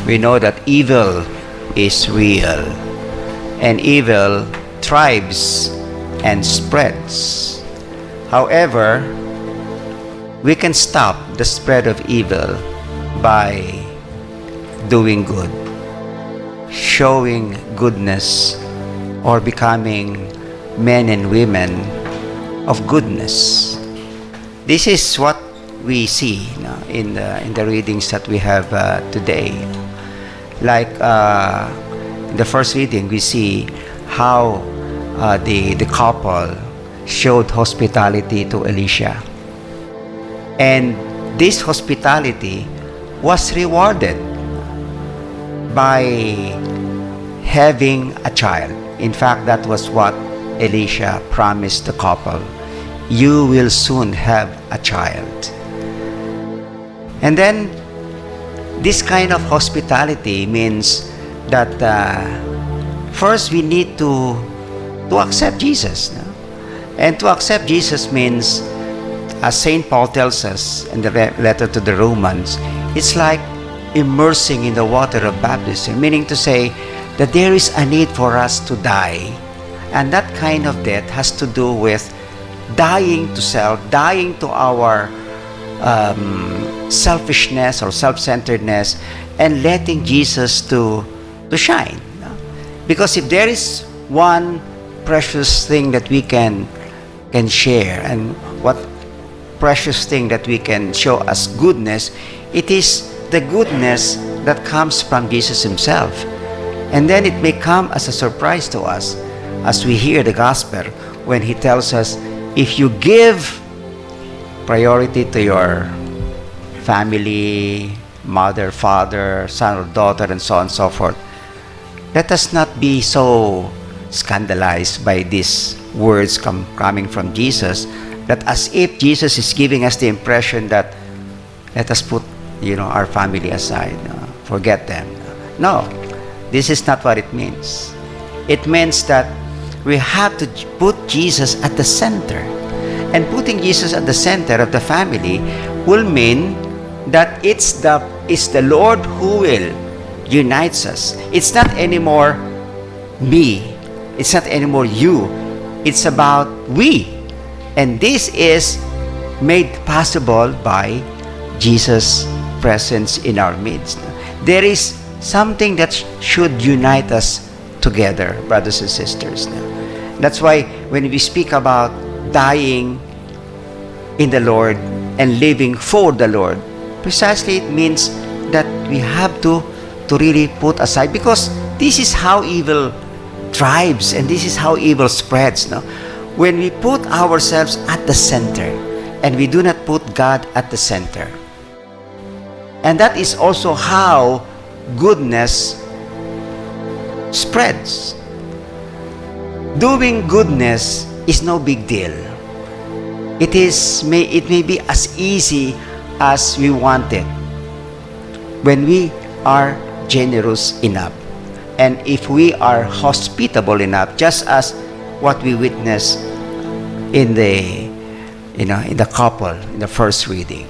we know that evil is real, and evil thrives and spreads. However, we can stop the spread of evil by doing good, showing goodness, or becoming men and women of goodness. This is what we see in the readings that we have today. Like in the first reading, we see how the couple showed hospitality to Elisha, and this hospitality was rewarded by having a child. In fact, that was what Elisha promised the couple. You will soon have a child. And then this kind of hospitality means that first we need to accept Jesus. No? And to accept Jesus means, as St. Paul tells us in the letter to the Romans, it's like immersing in the water of baptism, meaning to say that there is a need for us to die. And that kind of death has to do with dying to self, dying to our selfishness or self-centeredness, and letting Jesus to shine. Because if there is one precious thing that we can share, and what precious thing that we can show as goodness, it is the goodness that comes from Jesus himself. And then it may come as a surprise to us as we hear the gospel when he tells us, if you give priority to your family, mother, father, son or daughter, and so on and so forth, let us not be so scandalized by these words coming from Jesus, that as if Jesus is giving us the impression that let us put our family aside, forget them. No, this is not what it means. It means that we have to put Jesus at the center. And putting Jesus at the center of the family will mean that it's the Lord who will unite us. It's not anymore me. It's not anymore you. It's about we. And this is made possible by Jesus' presence in our midst. There is something that should unite us together, brothers and sisters. That's why when we speak about dying in the Lord and living for the Lord, precisely it means that we have to really put aside, because this is how evil thrives and this is how evil spreads. When we put ourselves at the center and we do not put God at the center. And that is also how goodness spreads. Doing goodness is no big deal. It may be as easy as we want it when we are generous enough, and if we are hospitable enough, just as what we witnessed in the couple in the first reading.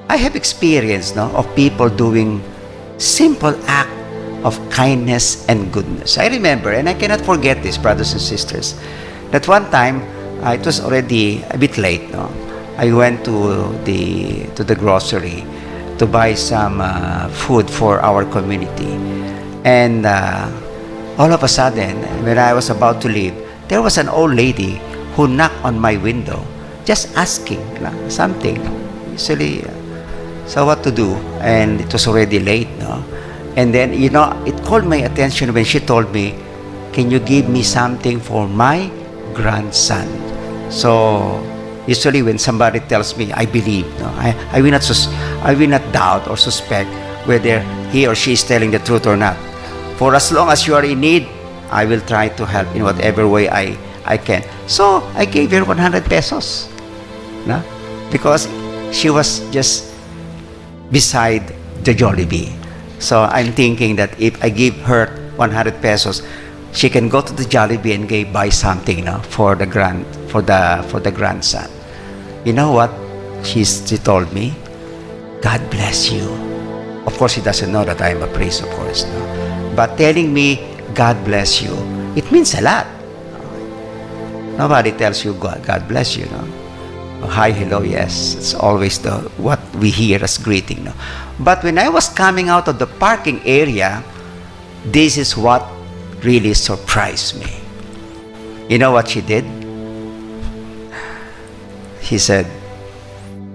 I have experience of people doing simple act of kindness and goodness. I remember, and I cannot forget this, brothers and sisters, that one time, it was already a bit late. I went to the grocery to buy some food for our community, and all of a sudden, when I was about to leave, there was an old lady who knocked on my window, just asking something. Usually, so what to do? And it was already late, And then, it called my attention when she told me, can you give me something for my grandson? So, usually when somebody tells me, I believe. I will not doubt or suspect whether he or she is telling the truth or not. For as long as you are in need, I will try to help in whatever way I can. So, I gave her 100 pesos. Because she was just beside the Jollibee. So I'm thinking that if I give her 100 pesos, she can go to the Jollibee and buy something for the grandson. You know what she told me? God bless you. Of course, he doesn't know that I am a priest, of course. No? But telling me, God bless you, it means a lot. Nobody tells you, God bless you. No? Hi, hello, yes. It's always what we hear as greeting. No? But when I was coming out of the parking area, this is what really surprised me. You know what she did? He said,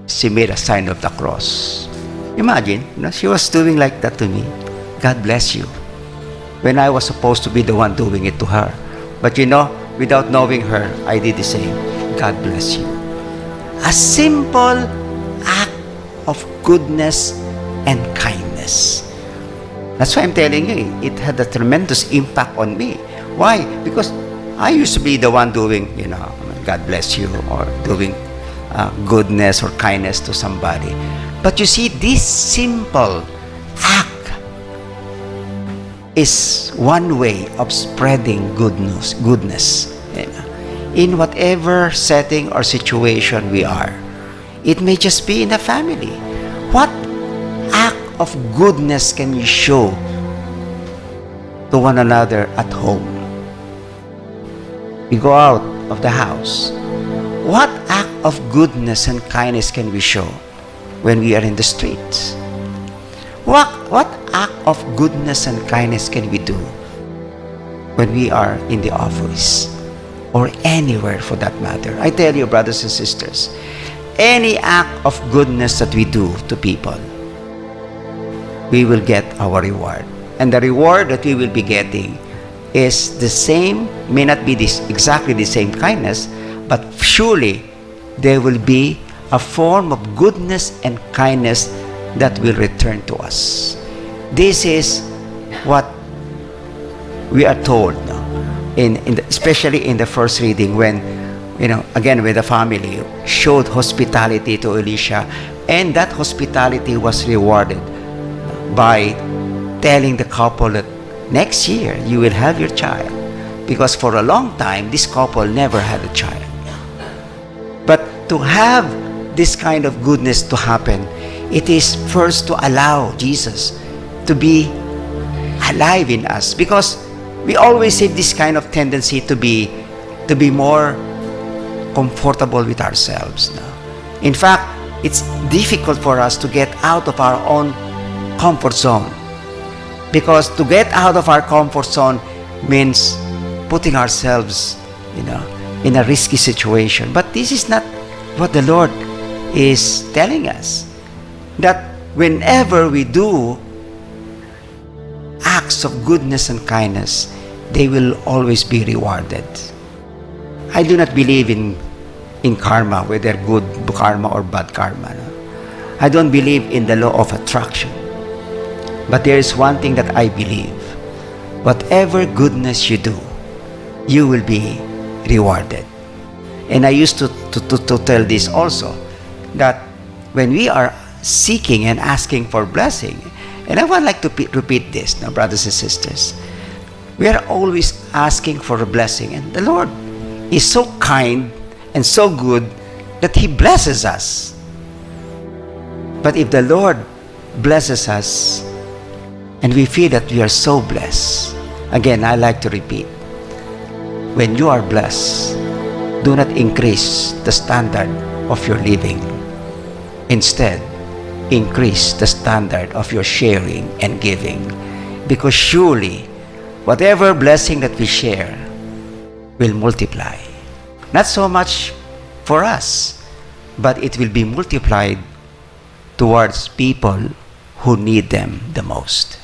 she made a sign of the cross. Imagine, she was doing like that to me. God bless you. When I was supposed to be the one doing it to her. But without knowing her, I did the same. God bless you. A simple act of goodness and kindness. That's why I'm telling you, it had a tremendous impact on me. Why? Because I used to be the one doing, God bless you, or doing goodness or kindness to somebody. But you see, this simple act is one way of spreading goodness. In whatever setting or situation we are. It may just be in a family. What act of goodness can we show to one another at home? We go out of the house. What act of goodness and kindness can we show when we are in the streets? What act of goodness and kindness can we do when we are in the office or anywhere for that matter? I tell you, brothers and sisters, any act of goodness that we do to people, we will get our reward. And the reward that we will be getting is the same, may not be exactly the same kindness, but surely there will be a form of goodness and kindness that will return to us. This is what we are told, especially in the first reading, when again when the family showed hospitality to Elisha, and that hospitality was rewarded by telling the couple that next year you will have your child, because for a long time this couple never had a child. But to have this kind of goodness to happen, it is first to allow Jesus to be alive in us, because we always have this kind of tendency to be more comfortable with ourselves. In fact, it's difficult for us to get out of our own comfort zone, because to get out of our comfort zone means putting ourselves in a risky situation. But this is not what the Lord is telling us, that whenever we do acts of goodness and kindness, they will always be rewarded. I do not believe in karma, whether good karma or bad karma. I don't believe in the law of attraction. But there is one thing that I believe: whatever goodness you do, you will be rewarded. And I used to tell this also, that when we are seeking and asking for blessing, and I would like to repeat this now, brothers and sisters, we are always asking for a blessing, and the Lord is so kind and so good that He blesses us. But if the Lord blesses us and we feel that we are so blessed, again, I like to repeat, when you are blessed, do not increase the standard of your living. Instead, increase the standard of your sharing and giving, because surely whatever blessing that we share will multiply. Not so much for us, but it will be multiplied towards people who need them the most.